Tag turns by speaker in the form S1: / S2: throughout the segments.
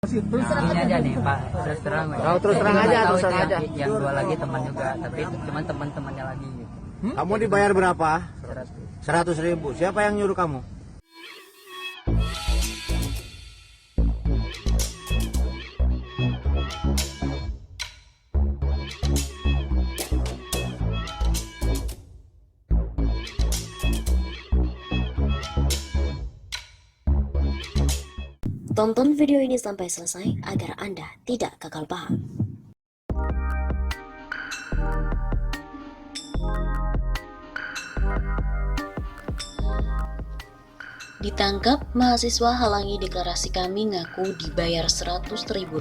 S1: Gini aja nih Pak, terus terang.
S2: Oh, terus terang aja,
S1: Tahu
S2: terus terang aja.
S1: yang dua lagi teman juga, tapi cuman teman-temannya lagi gitu.
S2: Kamu dibayar berapa?
S1: 100.
S2: 100.000. Siapa yang nyuruh kamu?
S3: Tonton video ini sampai selesai agar Anda tidak gagal paham. Ditangkap, mahasiswa halangi deklarasi kami ngaku dibayar Rp100.000.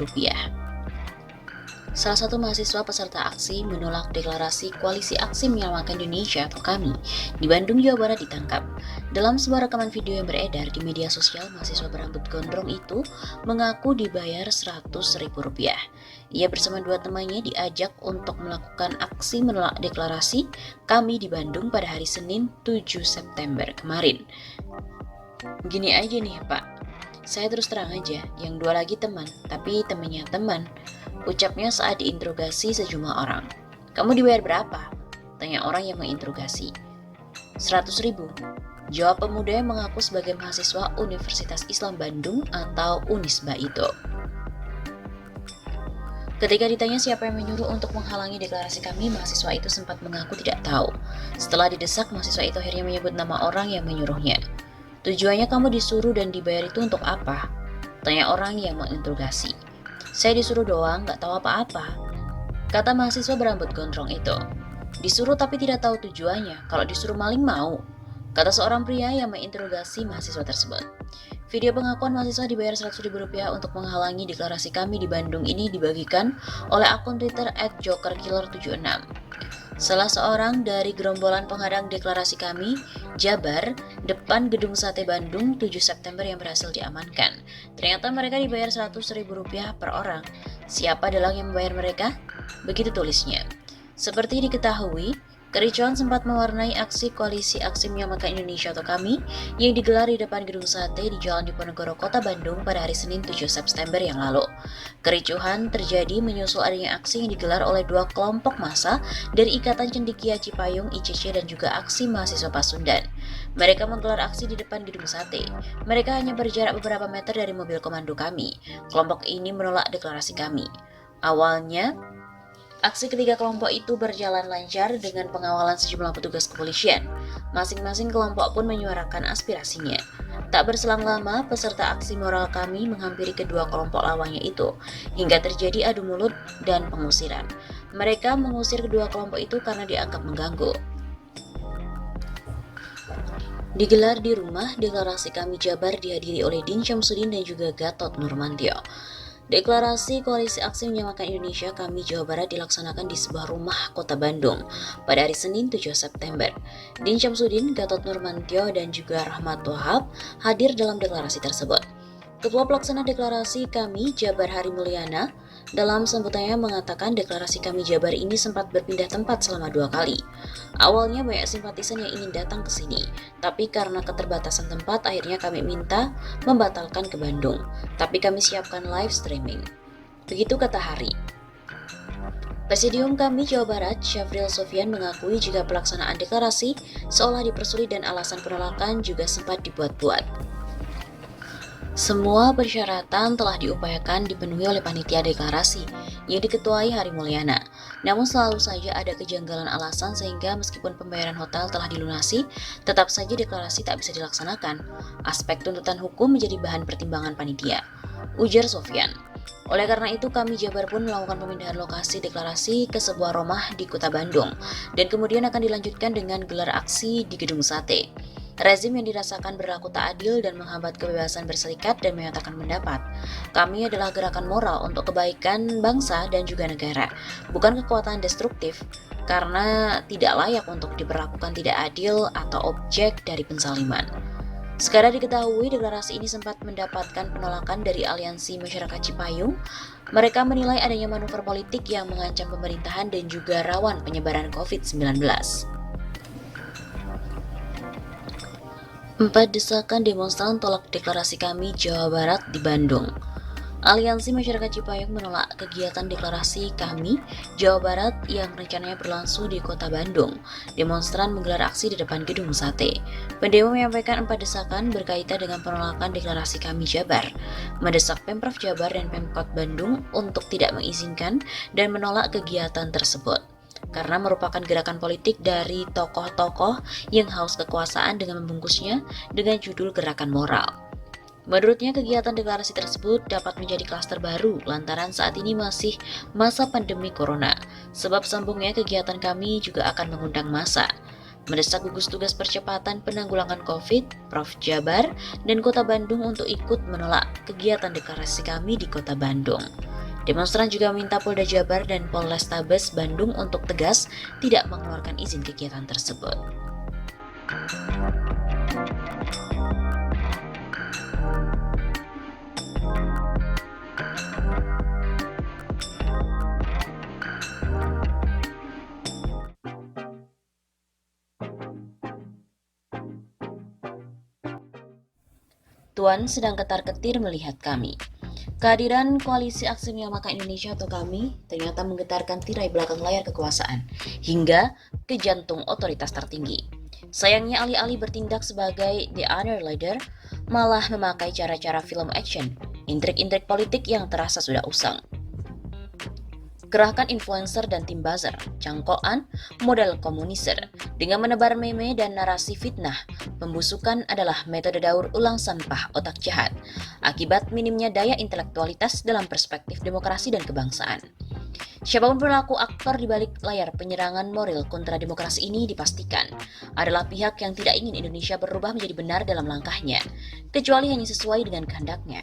S3: Salah satu mahasiswa peserta aksi menolak deklarasi Koalisi Aksi Menyelamatkan Indonesia atau KAMI di Bandung, Jawa Barat ditangkap. Dalam sebuah rekaman video yang beredar di media sosial, mahasiswa berambut gondrong itu mengaku dibayar Rp100.000. Ia bersama dua temannya diajak untuk melakukan aksi menolak deklarasi KAMI di Bandung pada hari Senin 7 September kemarin. Gini aja nih Pak, saya terus terang aja, yang dua lagi teman, tapi temannya teman. Ucapnya saat diinterogasi sejumlah orang. Kamu dibayar berapa? Tanya orang yang menginterogasi. 100.000. Jawab pemuda yang mengaku sebagai mahasiswa Universitas Islam Bandung atau Unisba itu. Ketika ditanya siapa yang menyuruh untuk menghalangi deklarasi kami, mahasiswa itu sempat mengaku tidak tahu. Setelah didesak, mahasiswa itu akhirnya menyebut nama orang yang menyuruhnya. Tujuannya kamu disuruh dan dibayar itu untuk apa? Tanya orang yang menginterogasi. Saya disuruh doang, nggak tahu apa-apa, kata mahasiswa berambut gondrong itu. Disuruh tapi tidak tahu tujuannya, kalau disuruh maling mau, kata seorang pria yang menginterogasi mahasiswa tersebut. Video pengakuan mahasiswa dibayar Rp100.000 untuk menghalangi deklarasi kami di Bandung ini dibagikan oleh akun Twitter @jokerkiller76. Salah seorang dari gerombolan penghadang deklarasi kami, Jabar, depan Gedung Sate Bandung 7 September yang berhasil diamankan. Ternyata mereka dibayar Rp100.000 per orang. Siapa dalang yang membayar mereka? Begitu tulisnya. Seperti diketahui, kericuhan sempat mewarnai aksi Koalisi Aksi Menyelamatkan Indonesia atau KAMI yang digelar di depan Gedung Sate di Jalan Diponegoro, Kota Bandung pada hari Senin 7 September yang lalu. Kericuhan terjadi menyusul adanya aksi yang digelar oleh dua kelompok massa dari Ikatan Cendekia Cipayung (ICC) dan juga Aksi Mahasiswa Pasundan. Mereka menggelar aksi di depan Gedung Sate. Mereka hanya berjarak beberapa meter dari mobil komando KAMI. Kelompok ini menolak deklarasi KAMI. Awalnya, aksi ketiga kelompok itu berjalan lancar dengan pengawalan sejumlah petugas kepolisian. Masing-masing kelompok pun menyuarakan aspirasinya. Tak berselang lama, peserta aksi moral kami menghampiri kedua kelompok lawannya itu, hingga terjadi adu mulut dan pengusiran. Mereka mengusir kedua kelompok itu karena dianggap mengganggu. Digelar di rumah, deklarasi kami Jabar dihadiri oleh Din Syamsuddin dan juga Gatot Nurmantio. Deklarasi Koalisi Aksi Menyelamatkan Indonesia KAMI Jawa Barat dilaksanakan di sebuah rumah Kota Bandung pada hari Senin 7 September. Din Syamsuddin, Gatot Nurmantio, dan juga Rahmat Wahab hadir dalam deklarasi tersebut. Ketua Pelaksana Deklarasi KAMI Jabar Hari Mulyana dalam sambutannya mengatakan deklarasi KAMI Jabar ini sempat berpindah tempat selama 2 kali. Awalnya banyak simpatisan yang ingin datang ke sini, tapi karena keterbatasan tempat akhirnya kami minta membatalkan ke Bandung. Tapi kami siapkan live streaming. Begitu kata Hari. Presidium KAMI Jawa Barat, Syafril Sofian mengakui jika pelaksanaan deklarasi seolah dipersulit dan alasan penolakan juga sempat dibuat-buat. Semua persyaratan telah diupayakan dipenuhi oleh panitia deklarasi yang diketuai Hari Mulyana. Namun selalu saja ada kejanggalan alasan sehingga meskipun pembayaran hotel telah dilunasi, tetap saja deklarasi tak bisa dilaksanakan. Aspek tuntutan hukum menjadi bahan pertimbangan panitia, ujar Sofian. Oleh karena itu, kami Jabar pun melakukan pemindahan lokasi deklarasi ke sebuah rumah di Kota Bandung dan kemudian akan dilanjutkan dengan gelar aksi di Gedung Sate. Rezim yang dirasakan berlaku tak adil dan menghambat kebebasan berserikat dan menyatakan pendapat. Kami adalah gerakan moral untuk kebaikan bangsa dan juga negara, bukan kekuatan destruktif, karena tidak layak untuk diperlakukan tidak adil atau objek dari penzaliman. Sekadar diketahui, deklarasi ini sempat mendapatkan penolakan dari Aliansi Masyarakat Cipayung. Mereka menilai adanya manuver politik yang mengancam pemerintahan dan juga rawan penyebaran COVID-19. 4 desakan demonstran tolak deklarasi kami Jawa Barat di Bandung. Aliansi Masyarakat Cipayung menolak kegiatan deklarasi Kami Jawa Barat yang rencananya berlangsung di Kota Bandung. Demonstran menggelar aksi di depan Gedung Sate. Pendemo menyampaikan 4 desakan berkaitan dengan penolakan deklarasi Kami Jabar, mendesak Pemprov Jabar dan Pemkot Bandung untuk tidak mengizinkan dan menolak kegiatan tersebut karena merupakan gerakan politik dari tokoh-tokoh yang haus kekuasaan dengan membungkusnya dengan judul gerakan moral. Menurutnya, kegiatan deklarasi tersebut dapat menjadi klaster baru lantaran saat ini masih masa pandemi corona. Sebab sambungnya kegiatan kami juga akan mengundang massa. Mendesak gugus tugas percepatan penanggulangan COVID, Prof. Jabar, dan Kota Bandung untuk ikut menolak kegiatan deklarasi kami di Kota Bandung. Demonstran juga meminta Polda Jabar dan Polrestabes Bandung untuk tegas tidak mengeluarkan izin kegiatan tersebut. Tuan sedang ketar-ketir melihat kami. Kehadiran Koalisi Aksi Menyelamatkan Indonesia atau KAMI ternyata menggetarkan tirai belakang layar kekuasaan hingga ke jantung otoritas tertinggi. Sayangnya alih-alih bertindak sebagai the honor leader, malah memakai cara-cara film action, intrik-intrik politik yang terasa sudah usang. Kerahkan influencer dan tim buzzer, cangkokan, model komuniser, dengan menebar meme dan narasi fitnah. Pembusukan adalah metode daur ulang sampah otak jahat, akibat minimnya daya intelektualitas dalam perspektif demokrasi dan kebangsaan. Siapapun pelaku aktor di balik layar penyerangan moral kontra demokrasi ini dipastikan adalah pihak yang tidak ingin Indonesia berubah menjadi benar dalam langkahnya, kecuali hanya sesuai dengan kehendaknya.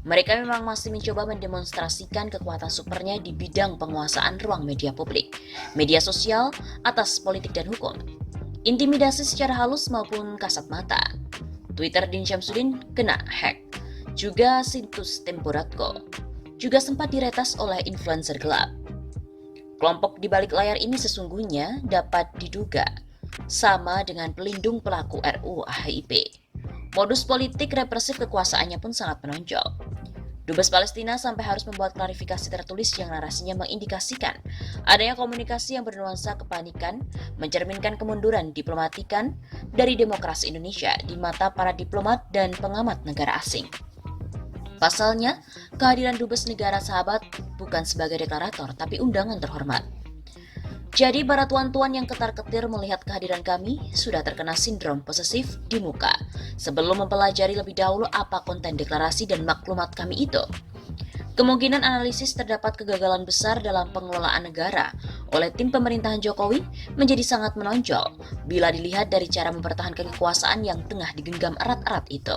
S3: Mereka memang masih mencoba mendemonstrasikan kekuatan supernya di bidang penguasaan ruang media publik, media sosial, atas politik dan hukum. Intimidasi secara halus maupun kasat mata. Twitter Din Syamsuddin kena hack. Juga situs Tempo.co. Juga sempat diretas oleh influencer gelap. Kelompok di balik layar ini sesungguhnya dapat diduga sama dengan pelindung pelaku RUU HIP. Modus politik represif kekuasaannya pun sangat menonjol. Dubes Palestina sampai harus membuat klarifikasi tertulis yang narasinya mengindikasikan adanya komunikasi yang bernuansa kepanikan, mencerminkan kemunduran diplomatikan dari demokrasi Indonesia di mata para diplomat dan pengamat negara asing. Pasalnya, kehadiran Dubes negara sahabat bukan sebagai deklarator, tapi undangan terhormat. Jadi, para tuan-tuan yang ketar-ketir melihat kehadiran kami sudah terkena sindrom posesif di muka sebelum mempelajari lebih dahulu apa konten deklarasi dan maklumat kami itu. Kemungkinan analisis terdapat kegagalan besar dalam pengelolaan negara oleh tim pemerintahan Jokowi menjadi sangat menonjol bila dilihat dari cara mempertahankan kekuasaan yang tengah digenggam erat-erat itu.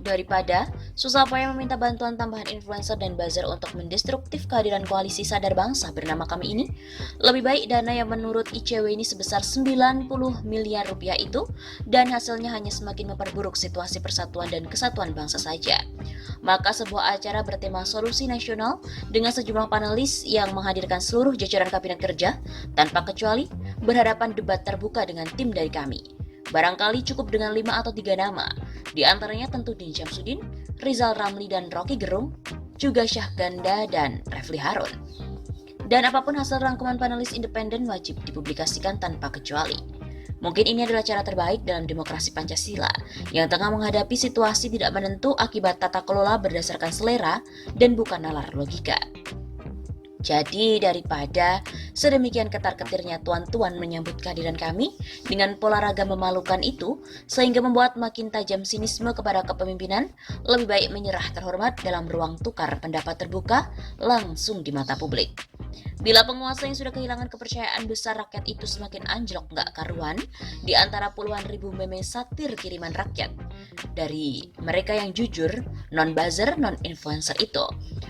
S3: Daripada susah payah meminta bantuan tambahan influencer dan buzzer untuk mendestruktif kehadiran koalisi sadar bangsa bernama kami ini, lebih baik dana yang menurut ICW ini sebesar 90 miliar rupiah itu dan hasilnya hanya semakin memperburuk situasi persatuan dan kesatuan bangsa saja. Maka sebuah acara bertema solusi nasional dengan sejumlah panelis yang menghadirkan seluruh jajaran kabinet kerja tanpa kecuali berhadapan debat terbuka dengan tim dari kami. Barangkali cukup dengan 5 atau 3 nama, di antaranya tentu Din Syamsuddin, Rizal Ramli dan Rocky Gerung, juga Syah Ganda dan Refli Harun. Dan apapun hasil rangkuman panelis independen wajib dipublikasikan tanpa kecuali. Mungkin ini adalah cara terbaik dalam demokrasi Pancasila yang tengah menghadapi situasi tidak menentu akibat tata kelola berdasarkan selera dan bukan nalar logika. Jadi daripada sedemikian ketar-ketirnya tuan-tuan menyambut kehadiran kami dengan pola raga memalukan itu sehingga membuat makin tajam sinisme kepada kepemimpinan, lebih baik menyerah terhormat dalam ruang tukar pendapat terbuka langsung di mata publik. Bila penguasa yang sudah kehilangan kepercayaan besar rakyat itu semakin anjlok gak karuan di antara puluhan ribu meme satir kiriman rakyat dari mereka yang jujur, non-buzzer, non-influencer itu,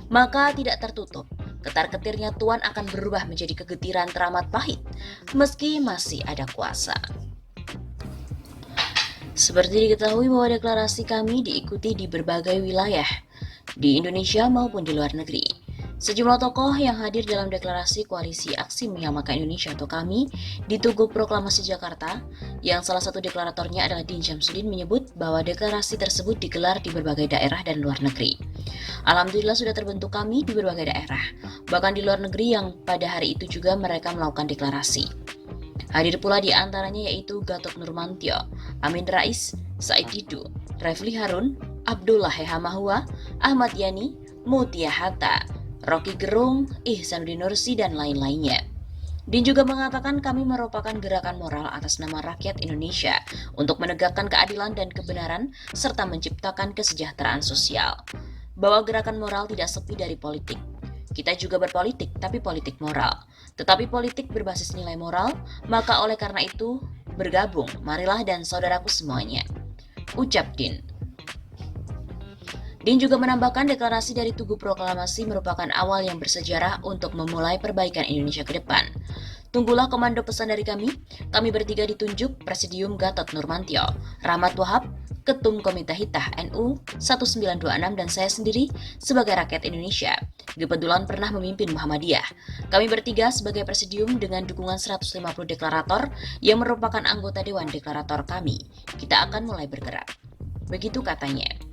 S3: maka tidak tertutup ketar-ketirnya tuan akan berubah menjadi kegetiran teramat pahit meski masih ada kuasa. Seperti diketahui bahwa deklarasi kami diikuti di berbagai wilayah di Indonesia maupun di luar negeri. Sejumlah tokoh yang hadir dalam deklarasi Koalisi Aksi Menyelamatkan Indonesia atau KAMI di Tugu Proklamasi Jakarta, yang salah satu deklaratornya adalah Din Syamsuddin, menyebut bahwa deklarasi tersebut digelar di berbagai daerah dan luar negeri. Alhamdulillah sudah terbentuk KAMI di berbagai daerah, bahkan di luar negeri yang pada hari itu juga mereka melakukan deklarasi. Hadir pula di antaranya yaitu Gatot Nurmantio, Amin Rais, Said Didu, Refli Harun, Abdullah Hehamahua, Ahmad Yani, Mutia Hatta, Rocky Gerung, Ihsanuddin Nursi, dan lain-lainnya. Din juga mengatakan kami merupakan gerakan moral atas nama rakyat Indonesia untuk menegakkan keadilan dan kebenaran serta menciptakan kesejahteraan sosial. Bahwa gerakan moral tidak sepi dari politik. Kita juga berpolitik, tapi politik moral. Tetapi politik berbasis nilai moral, maka oleh karena itu bergabung, marilah dan saudaraku semuanya. Ucap Din. Din juga menambahkan deklarasi dari Tugu Proklamasi merupakan awal yang bersejarah untuk memulai perbaikan Indonesia ke depan. Tunggulah komando pesan dari kami bertiga ditunjuk Presidium Gatot Nurmantio, Rahmat Wahab, Ketum Komite Hitah NU 1926 dan saya sendiri sebagai rakyat Indonesia. Kebetulan pernah memimpin Muhammadiyah. Kami bertiga sebagai presidium dengan dukungan 150 deklarator yang merupakan anggota Dewan Deklarator kami. Kita akan mulai bergerak. Begitu katanya.